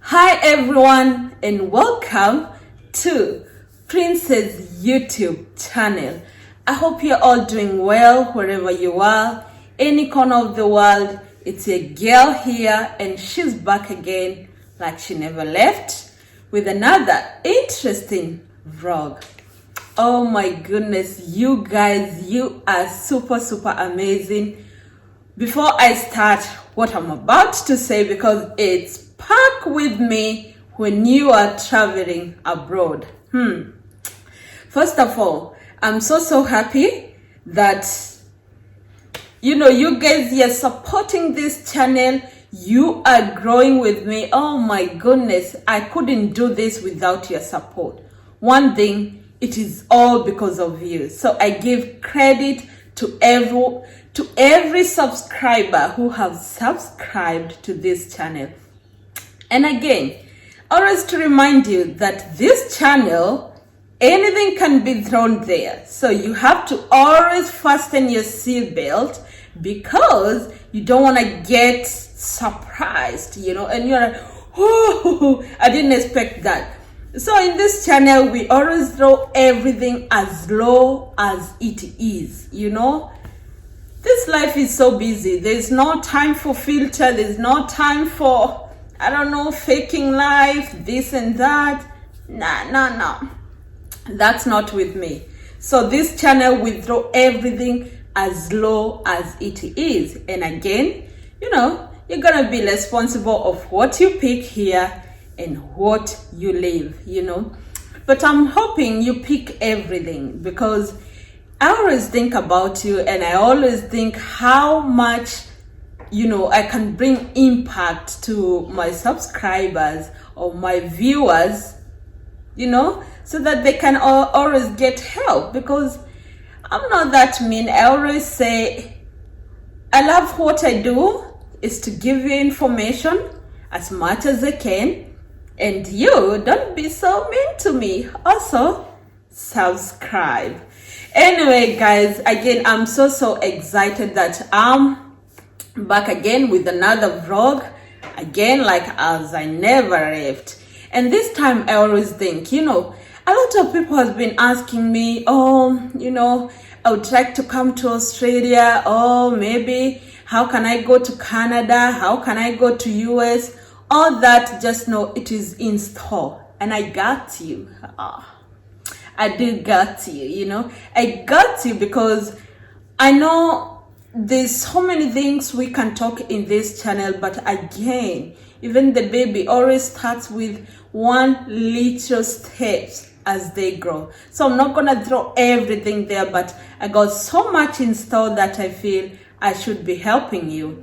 Hi everyone and welcome to Princess YouTube channel. I hope you're all doing well wherever you are, any corner of the world. It's a girl here and she's back again like she never left with another interesting vlog. Oh my goodness, you guys, you are super amazing. Before I start what I'm about to say, because it's pack with me when you are traveling abroad. First of all, I'm so happy that you guys are supporting this channel. You are growing with me. Oh my goodness, I couldn't do this without your support. One thing, it is all because of you. So I give credit to every subscriber who have subscribed to this channel. And again, always to remind you that this channel, anything can be thrown there. So you have to always fasten your seatbelt because you don't want to get surprised, and you're like, oh, I didn't expect that. So in this channel, we always throw everything as low as it is, This life is so busy. There's no time for filter. There's no time for, faking life, this and that. Nah. That's not with me. So this channel will throw everything as low as it is. And again, you're going to be responsible of what you pick here and what you leave, But I'm hoping you pick everything because I always think about you and I always think how much, I can bring impact to my subscribers or my viewers, so that they can always get help, because I'm not that mean. I always say, I love what I do is to give you information as much as I can. And you don't be so mean to me. Also, subscribe. Anyway, guys, again, I'm so excited that I'm back again with another vlog. Again, like as I never left. And this time I always think, a lot of people have been asking me, I would like to come to Australia, or maybe how can I go to Canada? How can I go to US? All that, just know it is in store. And I got you. I did got you, I got you because I know there's so many things we can talk in this channel. But again, even the baby always starts with one little step as they grow. So I'm not going to throw everything there, but I got so much in store that I feel I should be helping you.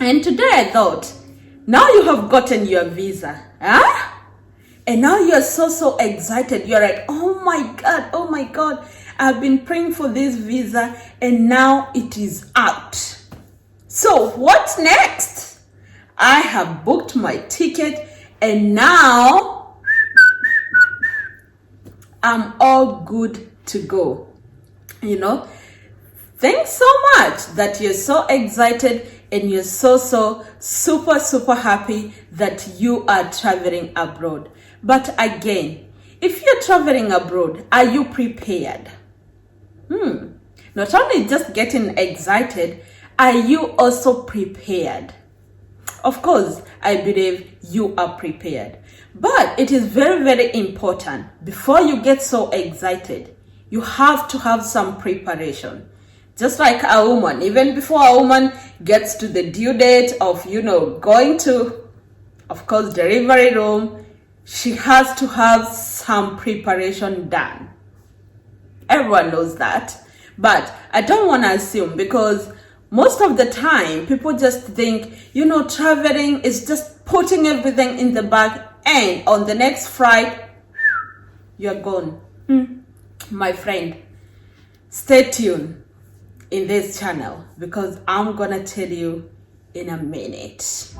And today I thought, now you have gotten your visa, and now you're so excited. You're like, oh my God, I've been praying for this visa and now it is out. So what's next? I have booked my ticket and now I'm all good to go. Thanks so much that you're so excited and you're so super happy that you are traveling abroad. But again, if you're traveling abroad, are you prepared? Not only just getting excited, are you also prepared? Of course, I believe you are prepared. But it is very important, before you get so excited, you have to have some preparation. Just like a woman, even before a woman gets to the due date of, going to, of course, delivery room, she has to have some preparation done. Everyone knows that. But I don't want to assume, because most of the time, people just think, traveling is just putting everything in the bag and on the next flight, you're gone. My friend, stay tuned in this channel because I'm gonna tell you in a minute.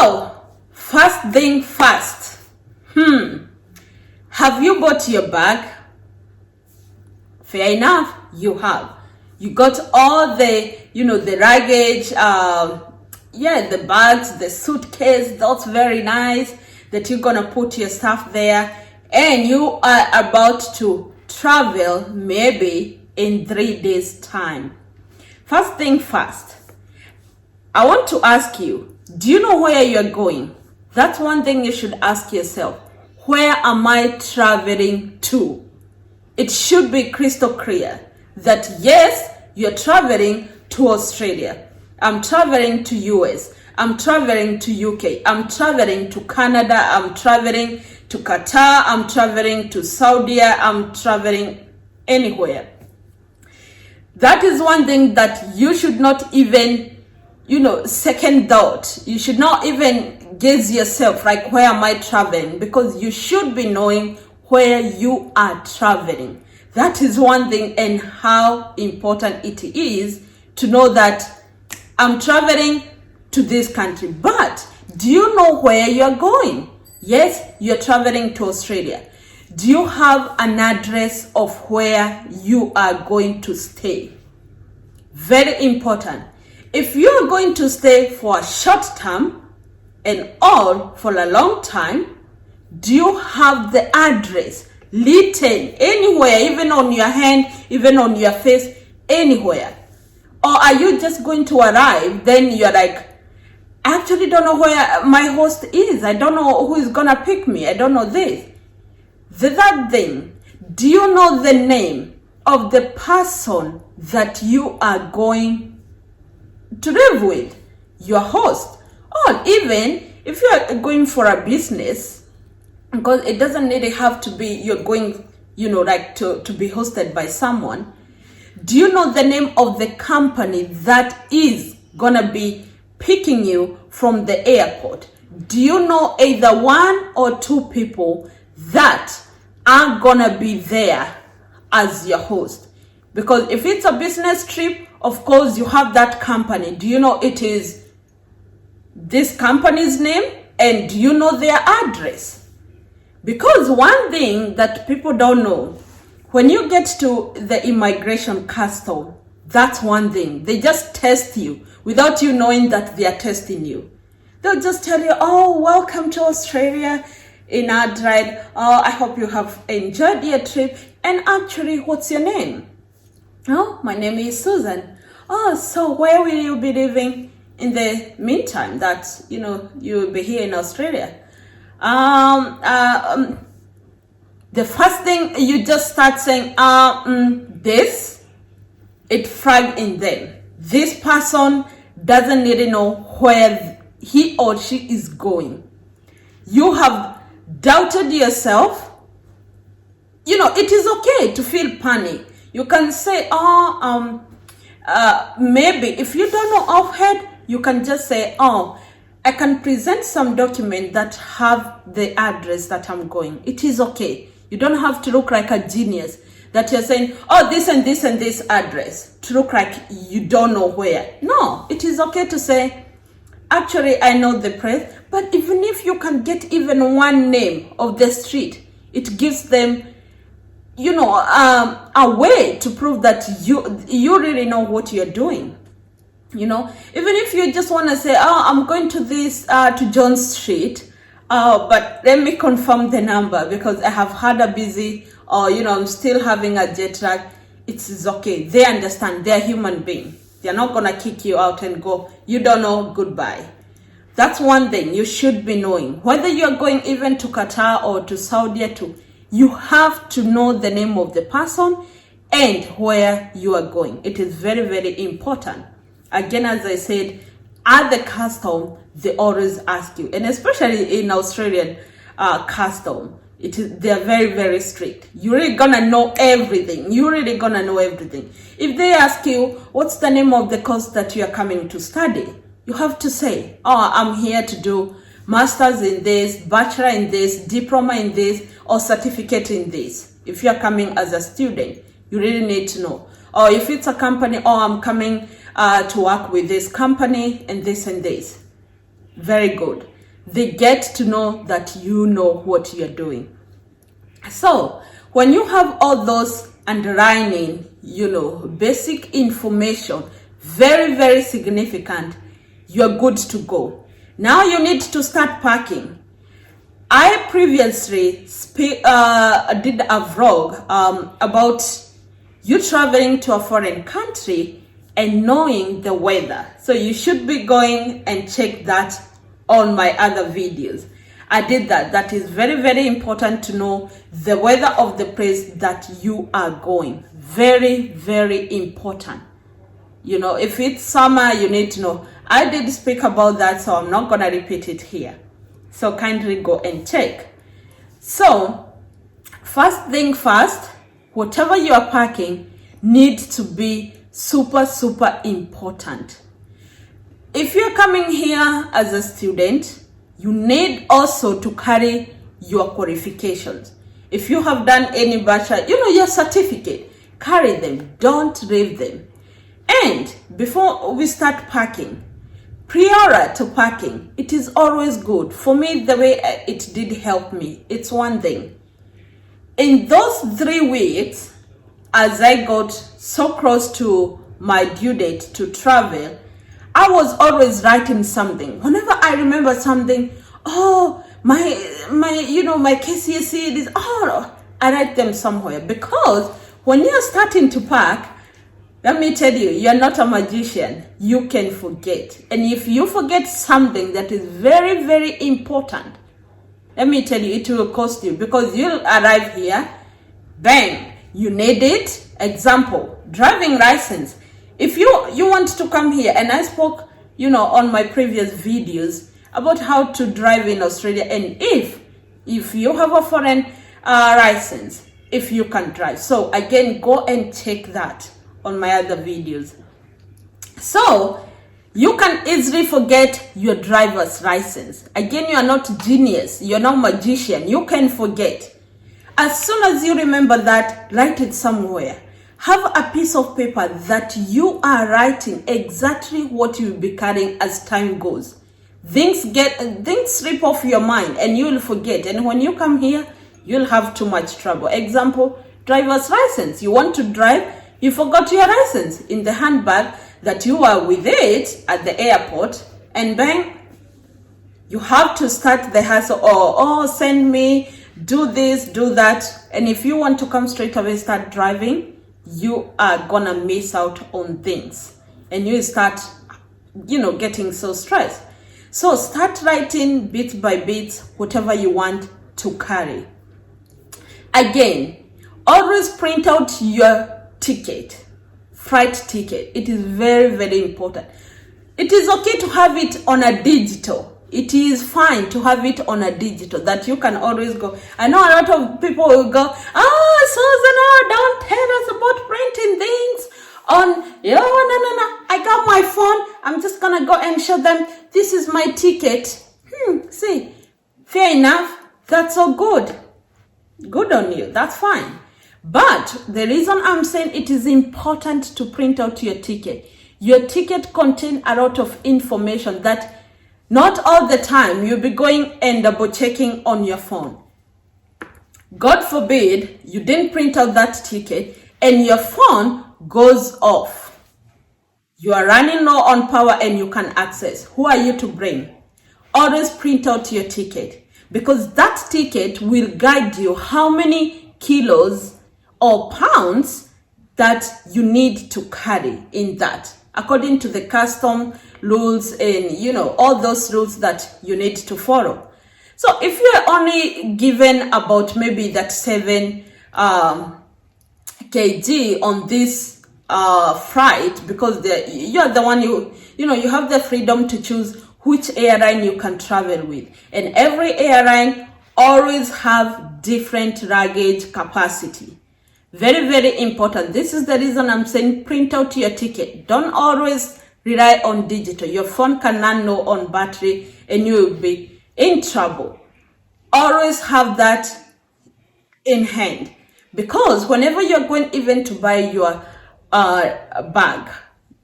So, first thing first. Have you bought your bag? Fair enough, you have. You got all the, the luggage, the bags, the suitcase, that's very nice that you're gonna put your stuff there, and you are about to travel maybe in 3 days time. First thing first, I want to ask you, do you know where you're going? That's one thing you should ask yourself. Where am I traveling to? It should be crystal clear that yes, you're traveling to Australia. I'm traveling to US. I'm traveling to UK. I'm traveling to Canada. I'm traveling to Qatar. I'm traveling to Saudi. I'm traveling anywhere. That is one thing that you should not even, second thought. You should not even gaze yourself like, where am I traveling? Because you should be knowing where you are traveling. That is one thing, and how important it is to know that I'm traveling to this country. But do you know where you're going? Yes, you're traveling to Australia. Do you have an address of where you are going to stay? Very important. If you are going to stay for a short term and all for a long time, do you have the address written anywhere, even on your hand, even on your face, anywhere? Or are you just going to arrive, then you're like, I actually don't know where my host is. I don't know who is gonna pick me. I don't know this. The third thing, do you know the name of the person that you are going to live with, your host? Or even if you are going for a business, because it doesn't really have to be you're going, to be hosted by someone. Do you know the name of the company that is gonna be picking you from the airport? Do you know either one or two people that are gonna be there as your host? Because if it's a business trip, of course you have that company. Do you know it is this company's name? And do you know their address? Because one thing that people don't know, when you get to the immigration custom, that's one thing. They just test you without you knowing that they are testing you. They'll just tell you, oh, welcome to Australia in Adelaide. Oh, I hope you have enjoyed your trip. And actually, what's your name? Oh, my name is Susan. Oh, so where will you be living in the meantime that, you'll be here in Australia? The first thing you just start saying, this, it flags in them. This person doesn't really know where he or she is going. You have doubted yourself. It is okay to feel panic. You can say, maybe if you don't know offhand, you can just say, I can present some document that have the address that I'm going. It is okay. You don't have to look like a genius that you're saying, this and this and this address, to look like you don't know where. No, it is okay to say, actually, I know the place. But even if you can get even one name of the street, it gives them, a way to prove that you really know what you're doing. Even if you just want to say, I'm going to this, to John Street, but let me confirm the number because I have had a busy, or, I'm still having a jet lag. It is okay. They understand. They're human beings. They're not going to kick you out and go, you don't know, goodbye. That's one thing you should be knowing. Whether you're going even to Qatar or to Saudi, you have to know the name of the person and where you are going. It is very, very important. Again, as I said, at the custom, they always ask you, and especially in Australian custom, they're very, very strict. You're really gonna know everything. If they ask you, what's the name of the course that you are coming to study? You have to say, I'm here to do master's in this, bachelor in this, diploma in this, or certificate in this. If you're coming as a student, you really need to know. Or if it's a company, I'm coming to work with this company and this and this. Very good. they get to know that you know what you're doing. So when you have all those underlining, basic information, very, very significant, you're good to go. Now you need to start packing. I previously did a vlog about you traveling to a foreign country and knowing the weather. So you should be going and check that on my other videos. I did that. That is very, very important to know the weather of the place that you are going. Very, very important. If it's summer, you need to know. I did speak about that, so I'm not going to repeat it here. So kindly go and check. So first thing first, whatever you are packing needs to be super, super important. If you're coming here as a student, you need also to carry your qualifications. If you have done any bachelor, your certificate, carry them, don't leave them. And before we start packing, prior to packing, it is always good. For me, the way it did help me, it's one thing. In those 3 weeks, as I got so close to my due date to travel, I was always writing something. Whenever I remember something, my KCSE is, I write them somewhere. Because when you're starting to pack, let me tell you, you're not a magician. You can forget. And if you forget something that is very, very important, let me tell you, it will cost you, because you'll arrive here, bang, you need it. Example, driving license. If you want to come here, and I spoke, on my previous videos about how to drive in Australia, and if you have a foreign license, if you can drive. So again, go and check that on my other videos. So you can easily forget your driver's license. Again, you are not genius, you're not magician, you can forget. As soon as you remember that, write it somewhere. Have a piece of paper that you are writing exactly what you'll be carrying as time goes. Things slip off your mind and you'll forget. And when you come here, you'll have too much trouble. Example, driver's license. You want to drive, you forgot your license in the handbag that you are with it at the airport, and bang, you have to start the hassle. Send me, do this, do that. And if you want to come straight away, start driving, you are gonna miss out on things and you start getting so stressed. So start writing bit by bit whatever you want to carry. Again, always print out your ticket, flight ticket. It is very, very important. It is okay to have it on a digital. It is fine to have it on a digital that you can always go. I know a lot of people will go, Susan, don't tell us about printing things on, no. I got my phone. I'm just going to go and show them, this is my ticket. See, fair enough. That's so good. Good on you. That's fine. But the reason I'm saying it is important to print out your ticket. Your ticket contains a lot of information that not all the time you'll be going and double checking on your phone. God forbid you didn't print out that ticket and your phone goes off. You are running low on power and you can access. Who are you to blame? Always print out your ticket, because that ticket will guide you how many kilos or pounds that you need to carry in that, according to the custom rules and all those rules that you need to follow. So if you're only given about maybe that 7 kg on this flight, because you're the one you have the freedom to choose which airline you can travel with, and every airline always have different luggage capacity. Very, very important. This is the reason I'm saying print out your ticket. Don't always rely on digital. Your phone can run low on battery and you will be in trouble. Always have that in hand, because whenever you're going even to buy your bag,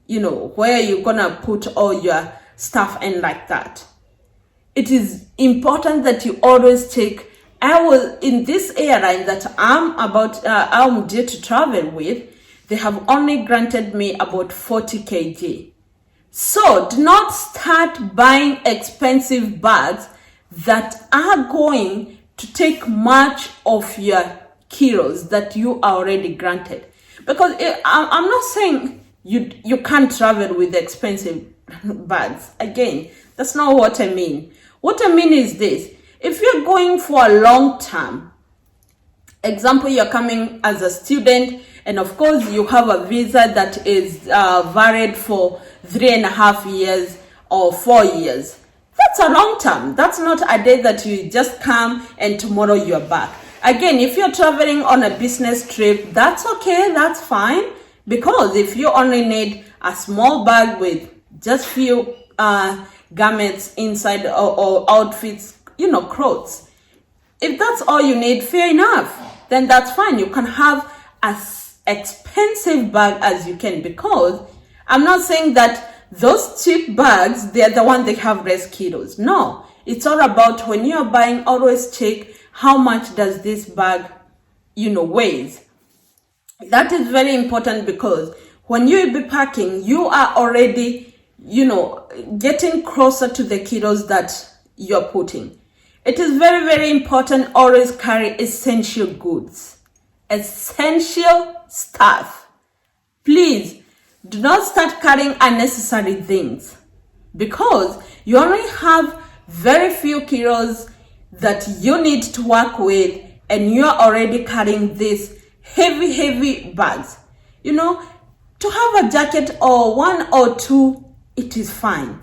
where you're gonna put all your stuff and like that, it is important that you always check. I was in this airline that I'm due to travel with, they have only granted me about 40 kg. So do not start buying expensive bags that are going to take much of your kilos that you are already granted. Because I'm not saying you can't travel with expensive bags. Again, that's not what I mean. What I mean is this: if you're going for a long term, example, you're coming as a student, and of course you have a visa that is valid for 3.5 years or 4 years. That's a long term. That's not a day that you just come and tomorrow you're back. Again, if you're traveling on a business trip, that's okay, that's fine. Because if you only need a small bag with just few garments inside or outfits, clothes, if that's all you need, fair enough, then that's fine. You can have as expensive bag as you can, because I'm not saying that those cheap bags, they're the one that have less kilos. No, it's all about when you're buying, always check how much does this bag, weighs. That is very important, because when you be packing, you are already, getting closer to the kilos that you're putting. It is very, very important, always carry essential goods, essential stuff. Please do not start carrying unnecessary things, because you only have very few kilos that you need to work with, and you're already carrying these heavy bags. To have a jacket or one or two, it is fine.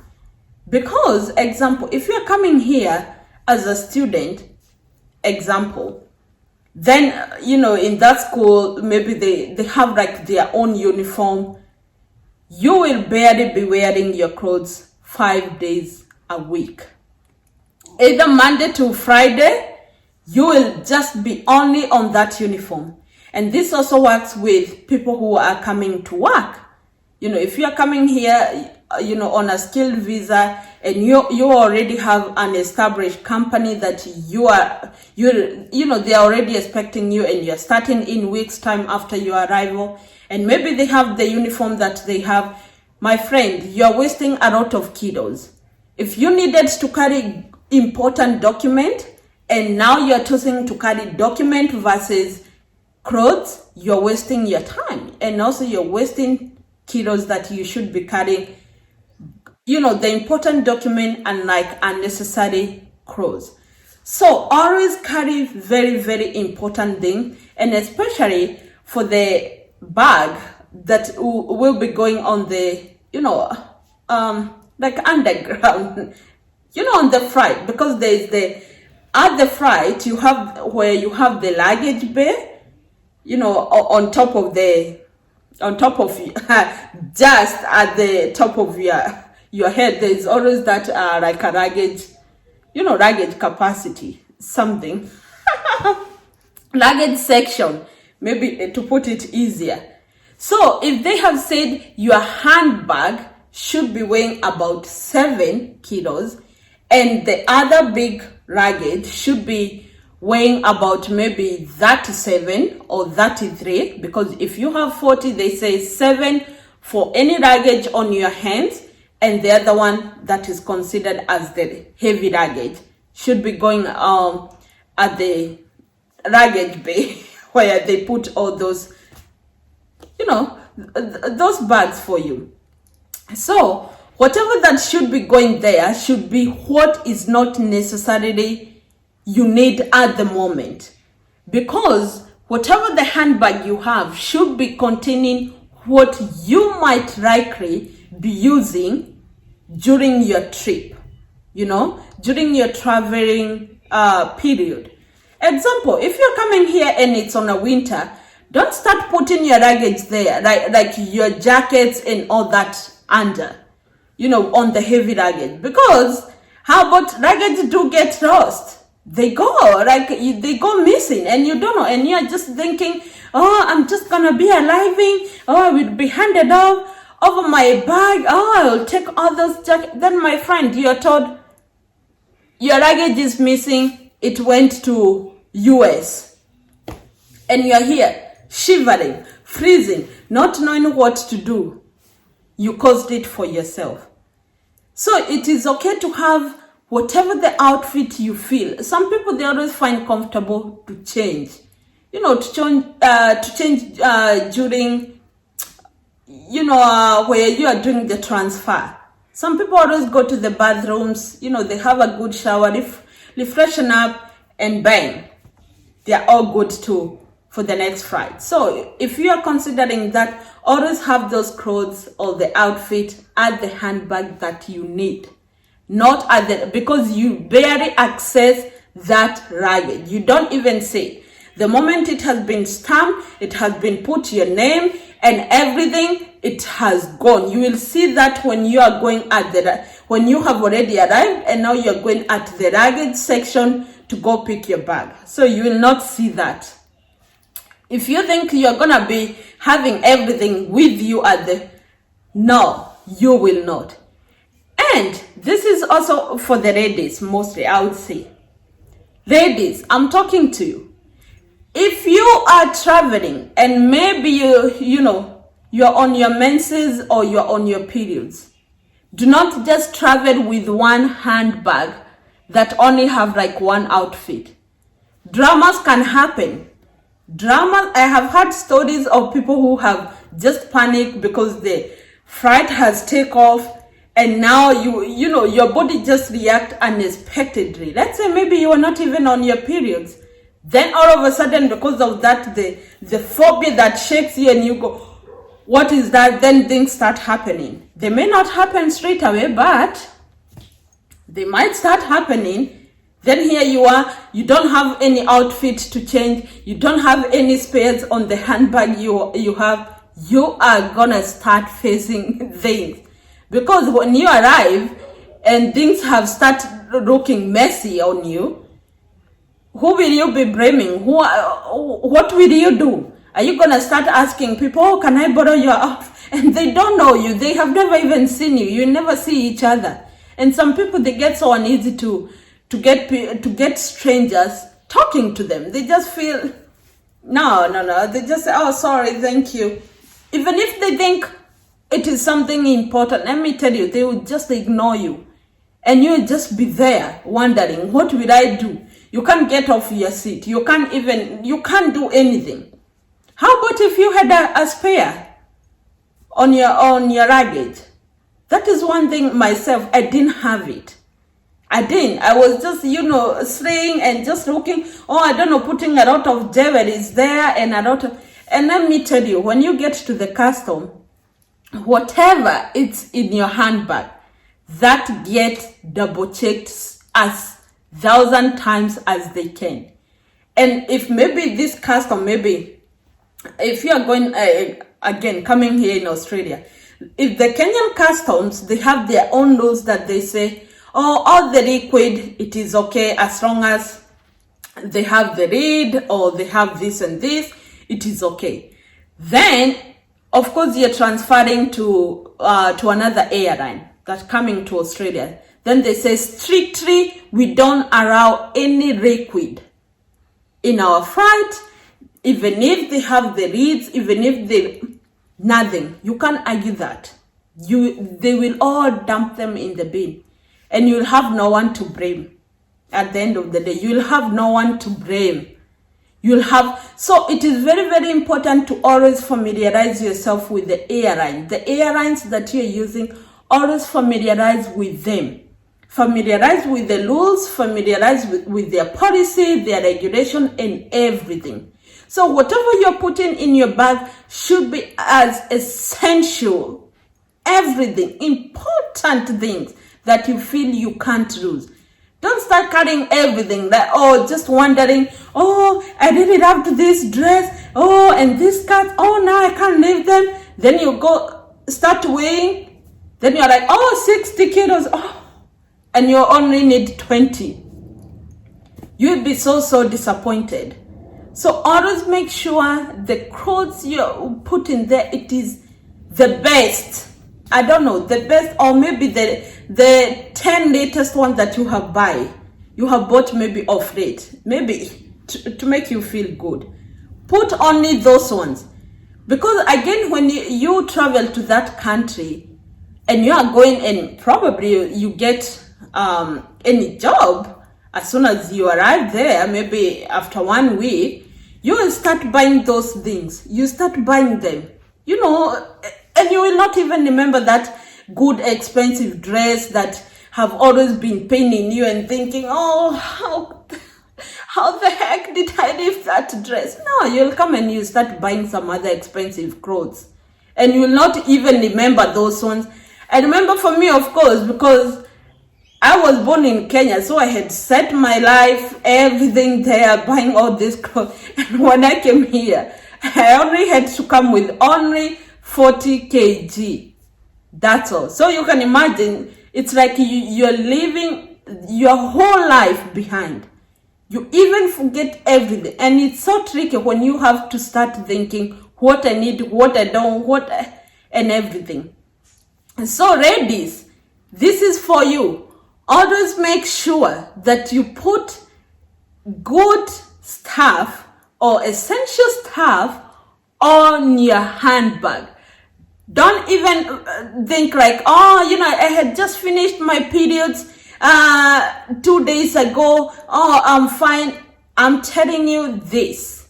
Because, example, if you're coming here as a student, example, then, in that school, maybe they have like their own uniform. You will barely be wearing your clothes 5 days a week. Either Monday to Friday, you will just be only on that uniform. And this also works with people who are coming to work. If you are coming here, on a skilled visa, and you already have an established company that they're already expecting you, and you're starting in weeks time after your arrival, and maybe they have the uniform that they have, my friend, you're wasting a lot of kilos. If you needed to carry important document, and now you're choosing to carry document versus clothes, you're wasting your time, and also you're wasting kilos that you should be carrying, the important document and like unnecessary clothes. So always carry very, very important thing, and especially for the bag that will be going on the, like underground, on the flight, because there's at the flight, you have where you have the luggage bay, on top of just at the top of your head, there's always that like a luggage capacity, something, luggage section, maybe to put it easier. So if they have said your handbag should be weighing about 7 kilos, and the other big luggage should be weighing about maybe 37 or 33, because if you have 40, they say 7 for any luggage on your hands, and the other one that is considered as the heavy luggage should be going at the luggage bay where they put all those, those bags for you. So whatever that should be going there should be what is not necessarily you need at the moment, because whatever the handbag you have should be containing what you might likely be using during your trip, during your traveling period. Example, if you're coming here and it's on a winter, don't start putting your luggage there, like your jackets and all that under, on the heavy luggage, because how about luggage do get lost? They they go missing, and you don't know, and you're just thinking, oh, I'm just gonna be arriving, oh, I will be handed off over my bag, oh, I will take all those jackets. Then my friend, you're told, your luggage is missing, it went to US, and you're here shivering, freezing, not knowing what to do. You caused it for yourself. So it is okay to have whatever the outfit you feel. Some people, they always find comfortable to change, to change during, where you are doing the transfer. Some people always go to the bathrooms, they have a good shower, freshen up, and bang, they are all good too for the next flight. So if you are considering that, always have those clothes or the outfit at the handbag that you need, not at the, because you barely access that luggage. You don't even see. The moment it has been stamped, it has been put your name and everything, it has gone. You will see that when you are going when you have already arrived and now you're going at the luggage section to go pick your bag. So you will not see that. If you think you're gonna be having everything with you no, you will not. And this is also for the ladies, mostly, I would say. Ladies, I'm talking to you. If you are traveling and maybe you're on your menses or you're on your periods, do not just travel with one handbag that only have like one outfit. Dramas can happen. I have heard stories of people who have just panicked because the flight has taken off, and now your body just react unexpectedly. Let's say maybe you are not even on your periods. Then all of a sudden, because of that, the phobia that shakes you and you go, what is that? Then things start happening. They may not happen straight away, but they might start happening. Then here you are, you don't have any outfit to change, you don't have any spares on the handbag you have, you are gonna start facing things. Because when you arrive and things have started looking messy on you, who will you be blaming? What will you do? Are you gonna start asking people, oh, can I borrow your outfit? And they don't know you, they have never even seen you, you never see each other. And some people, they get so uneasy to get strangers talking to them. They just feel, no. They just say, oh, sorry, thank you. Even if they think it is something important, let me tell you, they will just ignore you. And you will just be there wondering, what will I do? You can't get off your seat. You can't do anything. How about if you had a spare on your luggage? That is one thing myself, I didn't have it. I didn't. I was just, slaying and just looking, putting a lot of jewelries there and a lot of, and let me tell you, when you get to the custom, whatever it's in your handbag, that gets double checked as 1,000 times as they can. And if maybe this custom, if you are going, again, coming here in Australia, if the Kenyan customs, they have their own rules that they say, oh, all the liquid, it is okay as long as they have the lid or they have this and this, it is okay. Then, of course, you're transferring to another airline that's coming to Australia. Then they say, strictly, we don't allow any liquid in our flight, even if they have the lids, even if nothing. You can't argue that. They will all dump them in the bin. And you'll have no one to blame. At the end of the day, you'll have no one to blame. So it is very, very important to always familiarize yourself with the airline. The airlines that you're using, always familiarize with them. Familiarize with the rules, familiarize with their policy, their regulation, and everything. So whatever you're putting in your bag should be as essential, everything, important things that you feel you can't lose. Don't start carrying everything that, just wondering, I really loved this dress, and this skirt, now I can't leave them. Then you start weighing, then you're like, 60 kilos, and you only need 20. You'll be so disappointed. So always make sure the clothes you put in there, it is the best. I don't know, the best, or maybe the 10 latest ones that you have buy. you have bought maybe off rate, maybe to make you feel good. Put only those ones. Because again, when you travel to that country and you are going and probably you get any job, as soon as you arrive there, maybe after 1 week, you will start buying those things. You start buying them, you know, and you will not even remember that good expensive dress that have always been paining you and thinking, oh, how the heck did I leave that dress? No, you'll come and you start buying some other expensive clothes. And you will not even remember those ones. I remember for me, of course, because I was born in Kenya, so I had set my life, everything there, buying all this clothes. And when I came here, I only had to come with only 40 kg. That's all. So you can imagine, it's like you're leaving your whole life behind. You even forget everything. And it's so tricky when you have to start thinking what I need, what I don't, and everything. And so ladies, this is for you. Always make sure that you put good stuff or essential stuff on your handbag. Don't even think like, oh, you know, I had just finished my periods 2 days ago. Oh, I'm fine. I'm telling you this.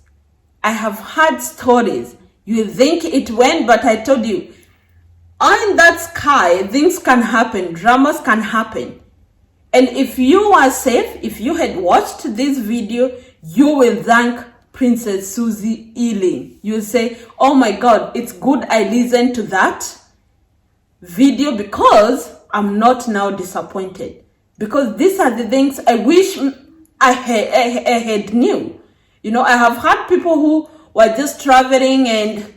I have had stories. You think it went, but I told you, in that sky, things can happen. Dramas can happen. And if you are safe, if you had watched this video, you will thank Princess Suzzy Eling. You'll say, oh my God, it's good I listened to that video because I'm not now disappointed. Because these are the things I wish I had knew. You know, I have had people who were just traveling and,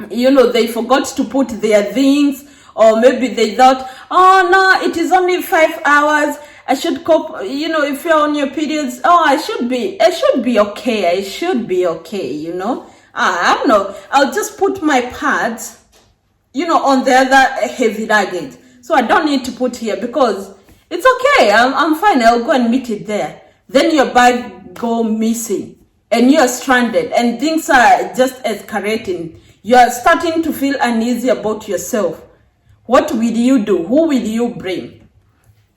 you know, they forgot to put their things, or maybe they thought, oh no, it is only 5 hours. I should cope, you know, if you're on your periods, oh, I should be okay, you know. I don't know, I'll just put my pads, you know, on the other heavy luggage. So I don't need to put here because it's okay, I'm fine, I'll go and meet it there. Then your bag go missing and you're stranded and things are just escalating. You're starting to feel uneasy about yourself. What will you do? Who will you bring?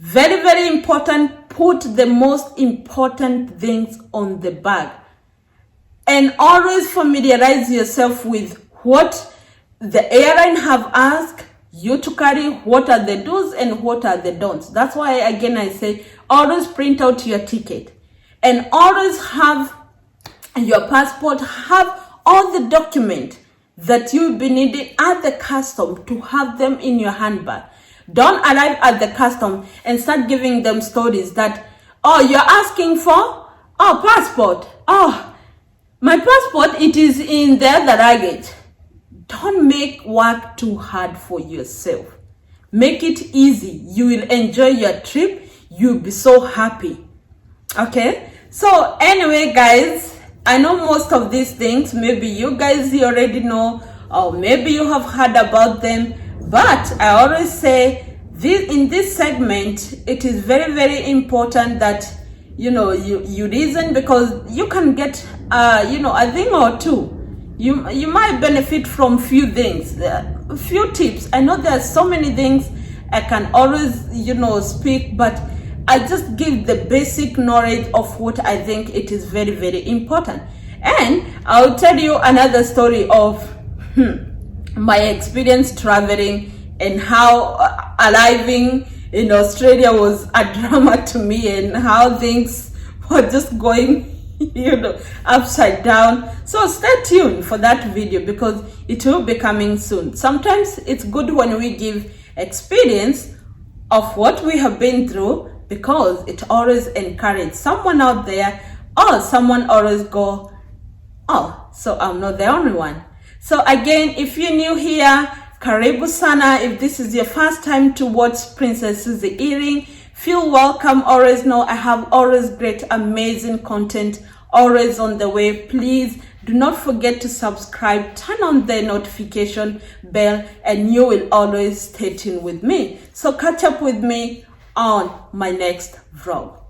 Very, very important. Put the most important things on the bag. And always familiarize yourself with what the airline have asked you to carry, what are the do's and what are the don'ts. That's why, again, I say, always print out your ticket. And always have your passport, have all the documents that you'll be needing at the custom to have them in your handbag. Don't arrive at the custom and start giving them stories that, oh, you're asking for? Oh, passport. Oh, my passport, it is in the other luggage. Don't make work too hard for yourself. Make it easy. You will enjoy your trip. You'll be so happy. Okay? So anyway, guys, I know most of these things, maybe you guys already know, or maybe you have heard about them, but I always say, in this segment, it is very, very important that, you know, you listen, because you can get, you know, a thing or two. You might benefit from few things, a few tips. I know there are so many things I can always, you know, speak, but I just give the basic knowledge of what I think it is very, very important. And I'll tell you another story of my experience traveling and how arriving in Australia was a drama to me, and how things were just going, you know, upside down. So stay tuned for that video because it will be coming soon. Sometimes it's good when we give experience of what we have been through, because it always encourages someone out there, or someone always go, oh, so I'm not the only one. So again, if you're new here, karibu sana. If this is your first time to watch Princess Suzzy Eling, feel welcome. Always know I have always great, amazing content always on the way. Please do not forget to subscribe, turn on the notification bell, and you will always stay tuned with me. So catch up with me on my next vlog.